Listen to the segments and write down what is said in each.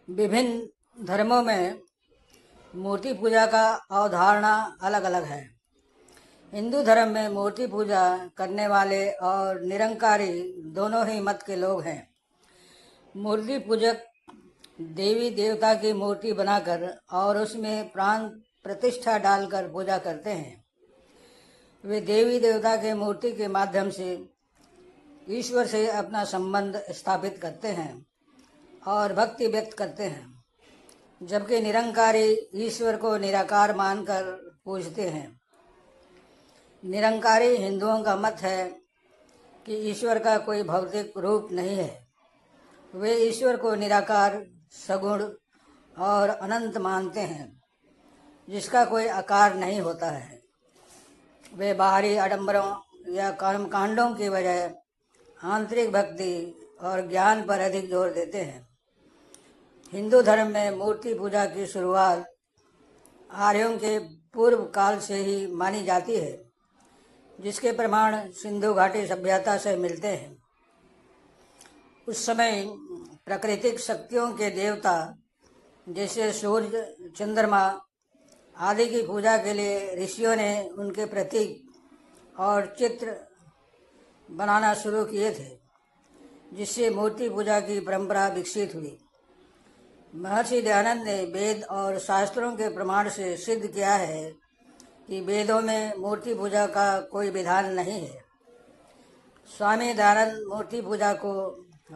विभिन्न धर्मों में मूर्ति पूजा का अवधारणा अलग अलग है। हिंदू धर्म में मूर्ति पूजा करने वाले और निरंकारी दोनों ही मत के लोग हैं। मूर्ति पूजक देवी देवता की मूर्ति बनाकर और उसमें प्राण प्रतिष्ठा डालकर पूजा करते हैं। वे देवी देवता के मूर्ति के माध्यम से ईश्वर से अपना संबंध स्थापित करते हैं और भक्ति व्यक्त करते हैं, जबकि निरंकारी ईश्वर को निराकार मानकर पूजते हैं। निरंकारी हिंदुओं का मत है कि ईश्वर का कोई भौतिक रूप नहीं है। वे ईश्वर को निराकार, सगुण और अनंत मानते हैं, जिसका कोई आकार नहीं होता है। वे बाहरी आडंबरों या कर्मकांडों की बजाय आंतरिक भक्ति और ज्ञान पर अधिक जोर देते हैं। हिंदू धर्म में मूर्ति पूजा की शुरुआत आर्यों के पूर्व काल से ही मानी जाती है, जिसके प्रमाण सिंधु घाटी सभ्यता से मिलते हैं। उस समय प्राकृतिक शक्तियों के देवता जैसे सूर्य, चंद्रमा आदि की पूजा के लिए ऋषियों ने उनके प्रतीक और चित्र बनाना शुरू किए थे, जिससे मूर्ति पूजा की परंपरा विकसित हुई। महर्षि दयानंद ने वेद और शास्त्रों के प्रमाण से सिद्ध किया है कि वेदों में मूर्ति पूजा का कोई विधान नहीं है। स्वामी दयानंद मूर्ति पूजा को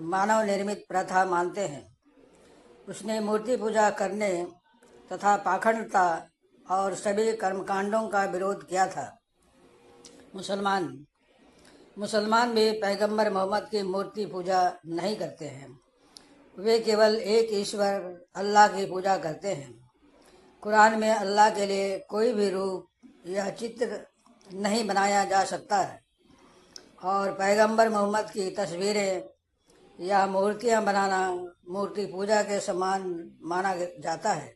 मानव निर्मित प्रथा मानते हैं। उसने मूर्ति पूजा करने तथा पाखंडता और सभी कर्मकांडों का विरोध किया था। मुसलमान भी पैगंबर मोहम्मद की मूर्ति पूजा नहीं करते हैं। वे केवल एक ईश्वर अल्लाह की पूजा करते हैं। कुरान में अल्लाह के लिए कोई भी रूप या चित्र नहीं बनाया जा सकता है और पैगंबर मोहम्मद की तस्वीरें या मूर्तियां बनाना मूर्ति पूजा के समान माना जाता है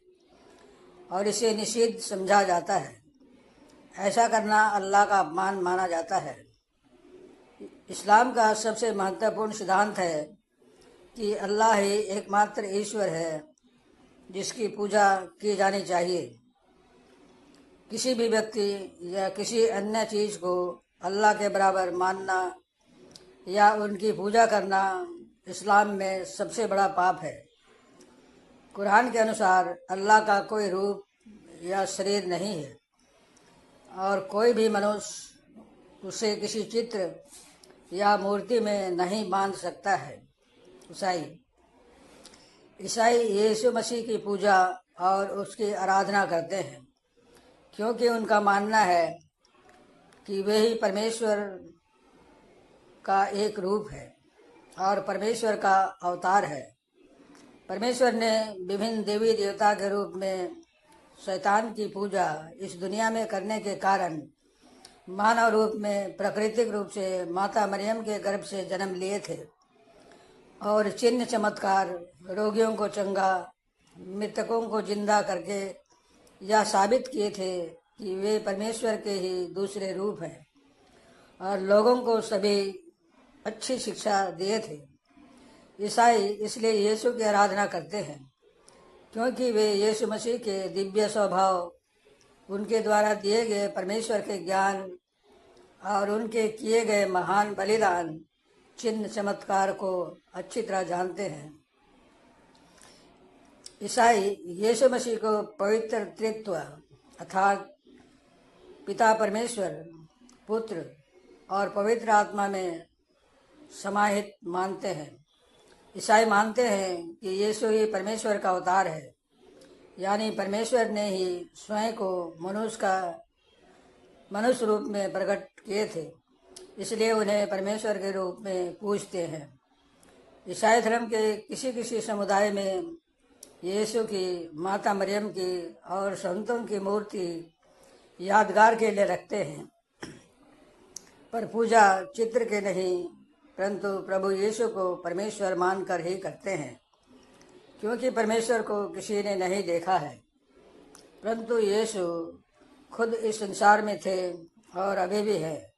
और इसे निषिद्ध समझा जाता है। ऐसा करना अल्लाह का अपमान माना जाता है। इस्लाम का सबसे महत्वपूर्ण सिद्धांत है कि अल्लाह ही एकमात्र ईश्वर है जिसकी पूजा की जानी चाहिए। किसी भी व्यक्ति या किसी अन्य चीज़ को अल्लाह के बराबर मानना या उनकी पूजा करना इस्लाम में सबसे बड़ा पाप है। कुरान के अनुसार अल्लाह का कोई रूप या शरीर नहीं है और कोई भी मनुष्य उसे किसी चित्र या मूर्ति में नहीं बांध सकता है। ईसाई यीशु मसीह की पूजा और उसकी आराधना करते हैं, क्योंकि उनका मानना है कि वे ही परमेश्वर का एक रूप है और परमेश्वर का अवतार है। परमेश्वर ने विभिन्न देवी देवता के रूप में शैतान की पूजा इस दुनिया में करने के कारण मानव रूप में प्राकृतिक रूप से माता मरियम के गर्भ से जन्म लिए थे और चिन्ह चमत्कार, रोगियों को चंगा, मृतकों को जिंदा करके यह साबित किए थे कि वे परमेश्वर के ही दूसरे रूप हैं और लोगों को सभी अच्छी शिक्षा दिए थे। ईसाई इसलिए यीशु की आराधना करते हैं क्योंकि वे यीशु मसीह के दिव्य स्वभाव, उनके द्वारा दिए गए परमेश्वर के ज्ञान और उनके किए गए महान बलिदान, चिन्ह चमत्कार को अच्छी तरह जानते हैं। ईसाई यीशु मसीह को पवित्र त्रित्व अर्थात पिता परमेश्वर, पुत्र और पवित्र आत्मा में समाहित मानते हैं। ईसाई मानते हैं कि यीशु ही परमेश्वर का अवतार है, यानी परमेश्वर ने ही स्वयं को मनुष्य रूप में प्रकट किए थे, इसलिए उन्हें परमेश्वर के रूप में पूजते हैं। ईसाई धर्म के किसी किसी समुदाय में यीशु की, माता मरियम की और संतों की मूर्ति यादगार के लिए रखते हैं, पर पूजा चित्र के नहीं परंतु प्रभु यीशु को परमेश्वर मानकर ही करते हैं, क्योंकि परमेश्वर को किसी ने नहीं देखा है, परंतु यीशु खुद इस संसार में थे और अभी भी है।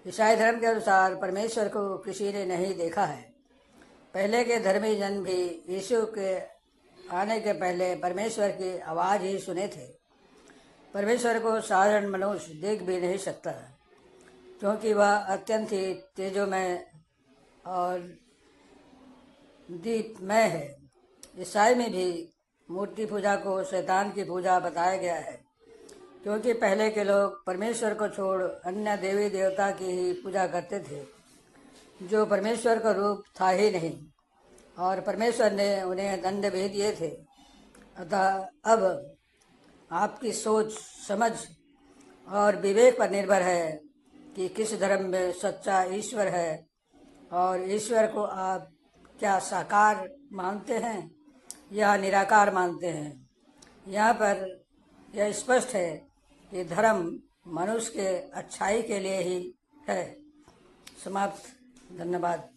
ईसाई धर्म के अनुसार परमेश्वर को किसी ने नहीं देखा है। पहले के धर्मी जन भी यीशु के आने के पहले परमेश्वर की आवाज़ ही सुने थे। परमेश्वर को साधारण मनुष्य देख भी नहीं सकता, क्योंकि वह अत्यंत ही तेजोमय और दीपमय है। ईसाई में भी मूर्ति पूजा को शैतान की पूजा बताया गया है, क्योंकि पहले के लोग परमेश्वर को छोड़ अन्य देवी देवता की ही पूजा करते थे, जो परमेश्वर का रूप था ही नहीं, और परमेश्वर ने उन्हें दंड भी दिए थे। अतः अब आपकी सोच समझ और विवेक पर निर्भर है कि किस धर्म में सच्चा ईश्वर है, और ईश्वर को आप क्या साकार मानते हैं या निराकार मानते हैं। यहाँ पर यह स्पष्ट है कि धर्म मनुष्य के अच्छाई के लिए ही है। समाप्त। धन्यवाद।